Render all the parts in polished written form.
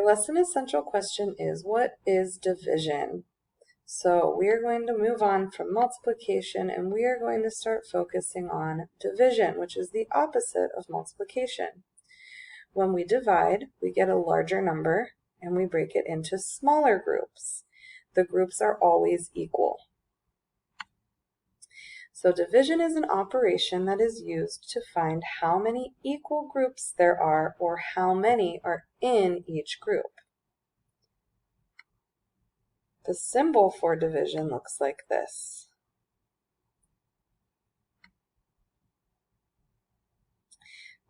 Your lesson essential question is, what is division? So we are going to move on from multiplication and we are going to start focusing on division, which is the opposite of multiplication. When we divide, we get a larger number and we break it into smaller groups. The groups are always equal. So division is an operation that is used to find how many equal groups there are or how many are in each group. The symbol for division looks like this.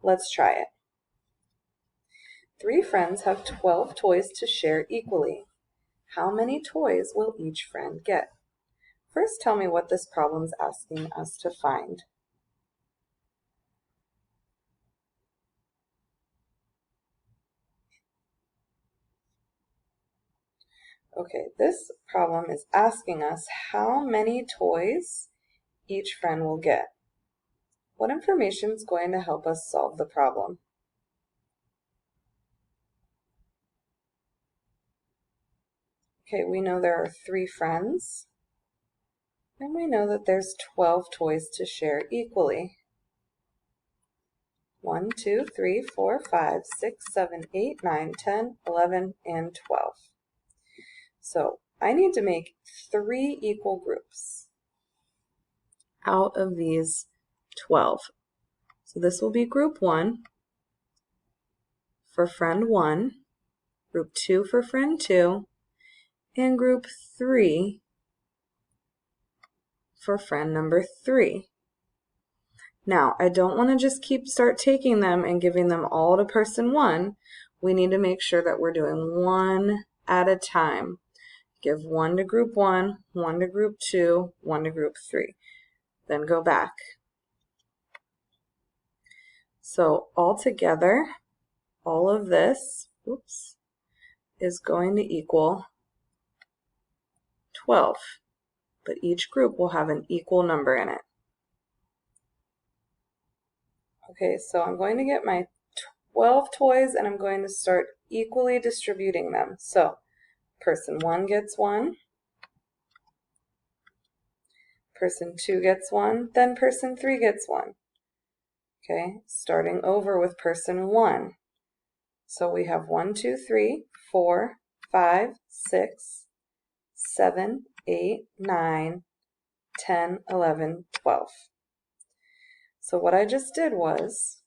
Let's try it. 3 friends have 12 toys to share equally. How many toys will each friend get? First, tell me what this problem is asking us to find. Okay, this problem is asking us how many toys each friend will get. What information is going to help us solve the problem? Okay, we know there are 3 friends, and we know that there's 12 toys to share equally. 1, 2, 3, 4, 5, 6, 7, 8, 9, 10, 11, and 12. So I need to make 3 equal groups out of these 12. So this will be group 1 for friend 1, group 2 for friend 2, and group 3 for friend number 3. Now, I don't want to just start taking them and giving them all to person 1. We need to make sure that we're doing one at a time. Give 1 to group 1, 1 to group 2, 1 to group 3. Then go back. So altogether, all of this, is going to equal 12. But each group will have an equal number in it. Okay, so I'm going to get my 12 toys and I'm going to start equally distributing them. So person 1 gets 1, person 2 gets 1, then person 3 gets 1. Okay, starting over with person 1. So we have 1, 2, 3, 4, 5, 6, 7, 8, 9, 10, 11, 12. So what I just did was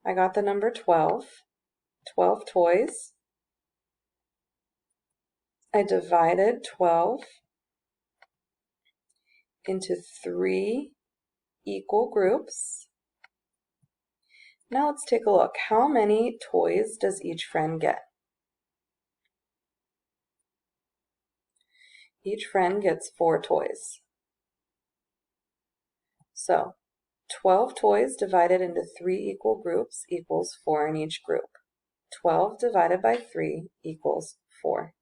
I got the number 12 toys. I divided 12 into 3 equal groups. Now let's take a look. How many toys does each friend get? Each friend gets 4 toys. So 12 toys divided into 3 equal groups equals 4 in each group. 12 divided by 3 equals 4.